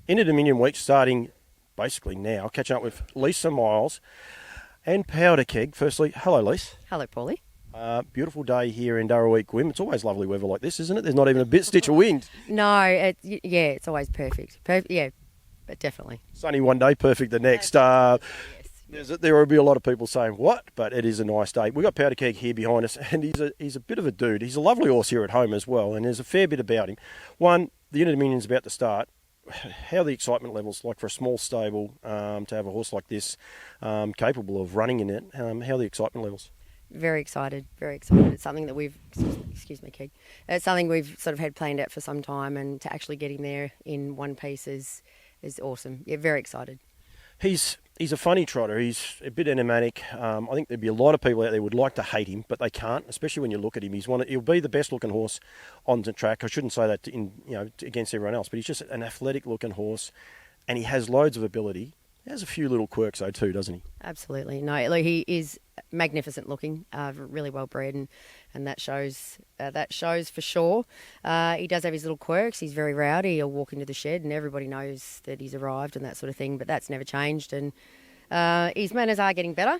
Into Dominion Week starting basically now, catching up with Lisa Miles and Powderkeg. Firstly, hello, Lisa. Hello, Paulie. Beautiful day here in Darrawee, Gwym. It's always lovely weather like this, isn't it? There's not even a stitch of wind. No, it's always perfect. Yeah, but definitely. Sunny one day, perfect the next. Yes. There will be a lot of people saying, what? But it is a nice day. We've got Powderkeg here behind us, and he's a bit of a dude. He's a lovely horse here at home as well, and there's a fair bit about him. One, the Into Dominion's about to start. How are the excitement levels, like for a small stable, to have a horse like this capable of running in it? How are the excitement levels? Very excited, very excited. It's something that excuse me, Keg. It's something we've sort of had planned out for some time, and to actually get him there in one piece is awesome. Yeah, very excited. He's a funny trotter. He's a bit enigmatic. I think there'd be a lot of people out there who would like to hate him, but they can't, especially when you look at him. He'll be the best looking horse on the track. I shouldn't say that against everyone else, but he's just an athletic looking horse, and he has loads of ability. He has a few little quirks though too, doesn't he? Absolutely. No, look, he is magnificent looking, really well bred, and that shows for sure. He does have his little quirks. He's very rowdy. He'll walk into the shed and everybody knows that he's arrived and that sort of thing, but that's never changed, and his manners are getting better.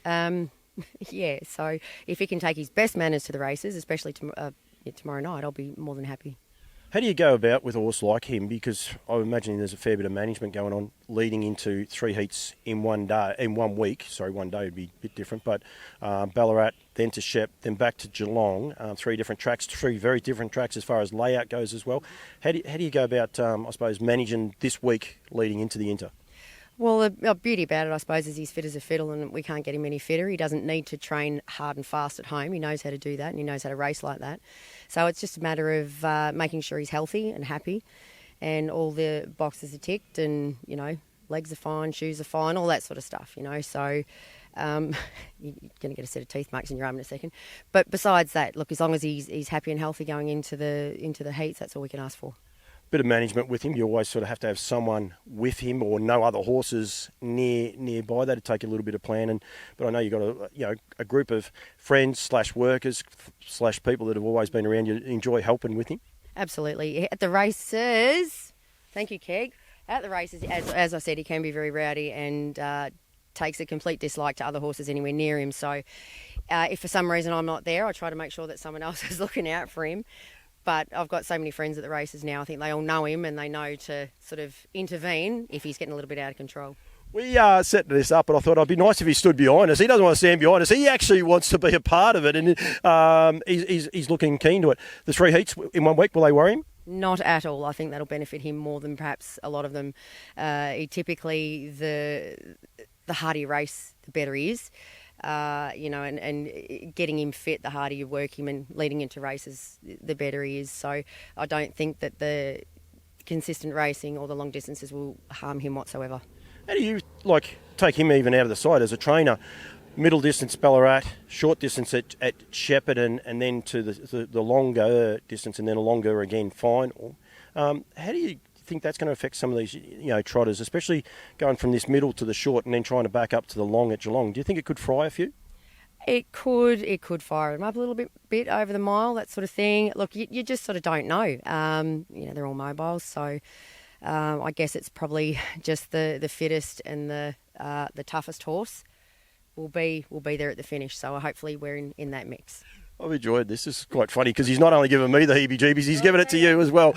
Yeah, so if he can take his best manners to the races, especially tomorrow night, I'll be more than happy. How do you go about with a horse like him? Because I imagine there's a fair bit of management going on leading into 3 heats in 1 day, in 1 week. Sorry, 1 day would be a bit different. But Ballarat, then to Shep, then back to Geelong. 3 different tracks, 3 very different tracks as far as layout goes as well. How do you go about, I suppose, managing this week leading into the Inter? Well, the beauty about it, I suppose, is he's fit as a fiddle, and we can't get him any fitter. He doesn't need to train hard and fast at home. He knows how to do that, and he knows how to race like that. So it's just a matter of making sure he's healthy and happy, and all the boxes are ticked, and, legs are fine, shoes are fine, all that sort of stuff, So you're going to get a set of teeth marks in your arm in a second. But besides that, look, as long as he's happy and healthy going into the heats, that's all we can ask for. Bit of management with him. You always sort of have to have someone with him, or no other horses nearby. That'd take a little bit of planning. But I know you've got a group of friends / workers / people that have always been around. You enjoy helping with him. Absolutely. At the races, thank you, Keg. At the races, as I said, he can be very rowdy and takes a complete dislike to other horses anywhere near him. So if for some reason I'm not there, I try to make sure that someone else is looking out for him. But I've got so many friends at the races now, I think they all know him and they know to sort of intervene if he's getting a little bit out of control. We set this up, and I thought it'd be nice if he stood behind us. He doesn't want to stand behind us. He actually wants to be a part of it, and he's looking keen to it. The 3 heats in 1 week, will they worry him? Not at all. I think that'll benefit him more than perhaps a lot of them. He typically, the harder you race, the better he is. And getting him fit, the harder you work him, and leading into races, the better he is. So I don't think that the consistent racing or the long distances will harm him whatsoever. How do you take him even out of the side as a trainer? Middle distance Ballarat, short distance at Shepherd, and then to the longer distance, and then a longer again final. How do you think that's going to affect some of these trotters, especially going from this middle to the short and then trying to back up to the long at Geelong? Do you think it could fry a few? It could fire them up a little bit over the mile, that sort of thing. Look, you just sort of don't know. They're all mobiles, so I guess it's probably just the fittest and the toughest horse will be there at the finish. So hopefully we're in that mix. I've enjoyed this. This is quite funny because he's not only given me the heebie-jeebies, he's given it to you as well.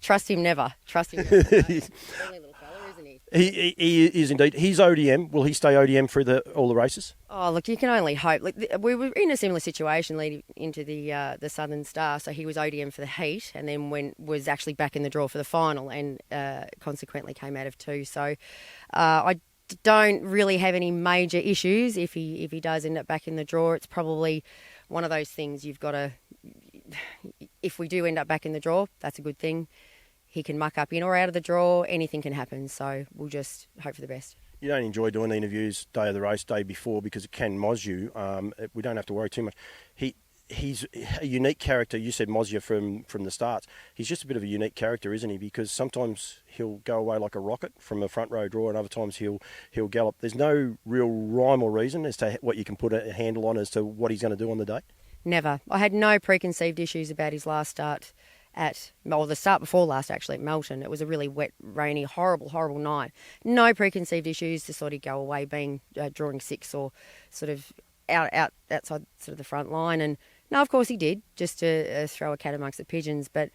Trust him never. He's a friendly little fella, isn't he? He is indeed. He's ODM. Will he stay ODM through all the races? Oh, look, you can only hope. We were in a similar situation leading into the Southern Star. So he was ODM for the heat, and then was actually back in the draw for the final, and consequently came out of 2. So I don't really have any major issues if he does end up back in the draw. It's probably one of those things you've got to. If we do end up back in the draw, that's a good thing. He can muck up in or out of the draw. Anything can happen. So we'll just hope for the best. You don't enjoy doing the interviews day of the race, day before, because it can moz you. We don't have to worry too much. He's a unique character. You said moz you from the start. He's just a bit of a unique character, isn't he? Because sometimes he'll go away like a rocket from a front row draw, and other times he'll gallop. There's no real rhyme or reason as to what you can put a handle on as to what he's going to do on the day. Never. I had no preconceived issues about his last start the start before last actually at Melton. It was a really wet, rainy, horrible night. No preconceived issues. Just thought he'd go away being drawing 6 or sort of outside sort of the front line. And no, of course he did, just to throw a cat amongst the pigeons. But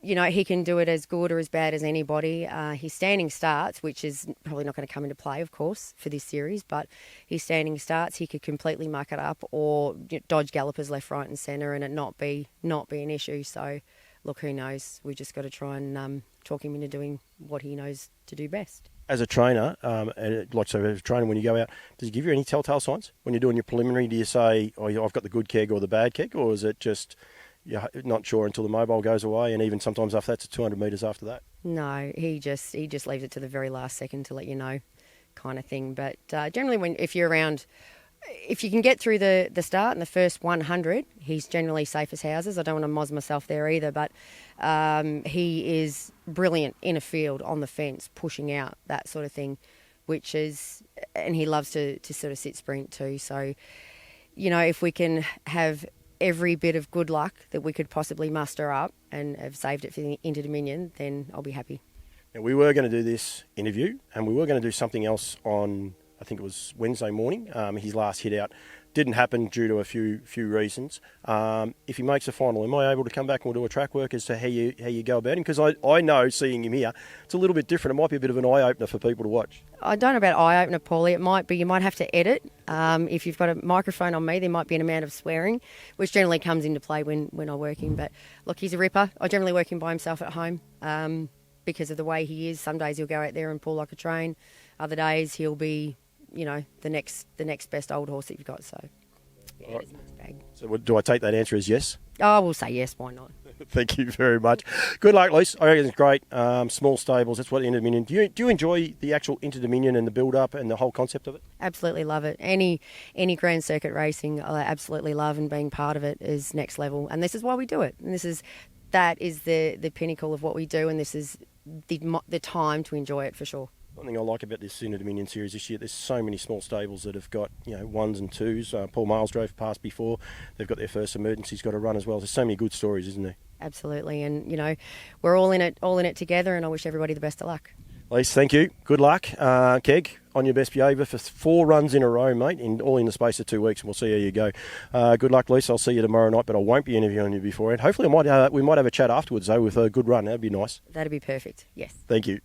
he can do it as good or as bad as anybody. His standing starts, which is probably not going to come into play, of course, for this series, but his standing starts, he could completely muck it up or dodge gallopers left, right and centre and it not be an issue. So, look, who knows? We just got to try and talk him into doing what he knows to do best. As a trainer, as a trainer, when you go out, does he give you any telltale signs? When you're doing your preliminary, do you say, oh, I've got the good keg or the bad keg, or is it just... you're not sure until the mobile goes away, and even sometimes after that's 200 metres after that? No, he just leaves it to the very last second to let you know, kind of thing. But generally, if you're around, if you can get through the start and the first 100, he's generally safe as houses. I don't want to moz myself there either, but he is brilliant in a field, on the fence, pushing out, that sort of thing, and he loves to sort of sit sprint too. So, if we can have every bit of good luck that we could possibly muster up and have saved it for the Inter Dominion, then I'll be happy. Now, we were going to do this interview and we were going to do something else on, I think it was Wednesday morning. His last hit out didn't happen due to a few reasons. If he makes the final, am I able to come back and we'll do a track work as to how you go about him? Because I know, seeing him here, it's a little bit different. It might be a bit of an eye-opener for people to watch. I don't know about eye-opener, Paulie. It might be, you might have to edit. If you've got a microphone on me, there might be an amount of swearing, which generally comes into play when I work him. But look, he's a ripper. I generally work him by himself at home because of the way he is. Some days he'll go out there and pull like a train. Other days he'll be... the next best old horse that you've got. So, yeah, it's a mixed bag. So, do I take that answer as yes? Oh, we'll say yes. Why not? Thank you very much. Good luck, Lise. I reckon it's great. Small stables. That's what Inter Dominion. Do you enjoy the actual Inter Dominion and the build-up and the whole concept of it? Absolutely love it. Any Grand Circuit racing, I absolutely love, and being part of it is next level. And this is why we do it. And that is the pinnacle of what we do. And this is the time to enjoy it for sure. One thing I like about this Inter Dominion series this year, there's so many small stables that have got, ones and twos. Paul Miles drove past before. They've got their first emergency's got to run as well. There's so many good stories, isn't there? Absolutely. And, we're all in it together, and I wish everybody the best of luck. Lise, thank you. Good luck. Keg, on your best behaviour for 4 runs in a row, mate, all in the space of 2 weeks, and we'll see how you go. Good luck, Lise. I'll see you tomorrow night, but I won't be interviewing you beforehand. Hopefully we might have a chat afterwards, though, with a good run. That'd be nice. That'd be perfect, yes. Thank you.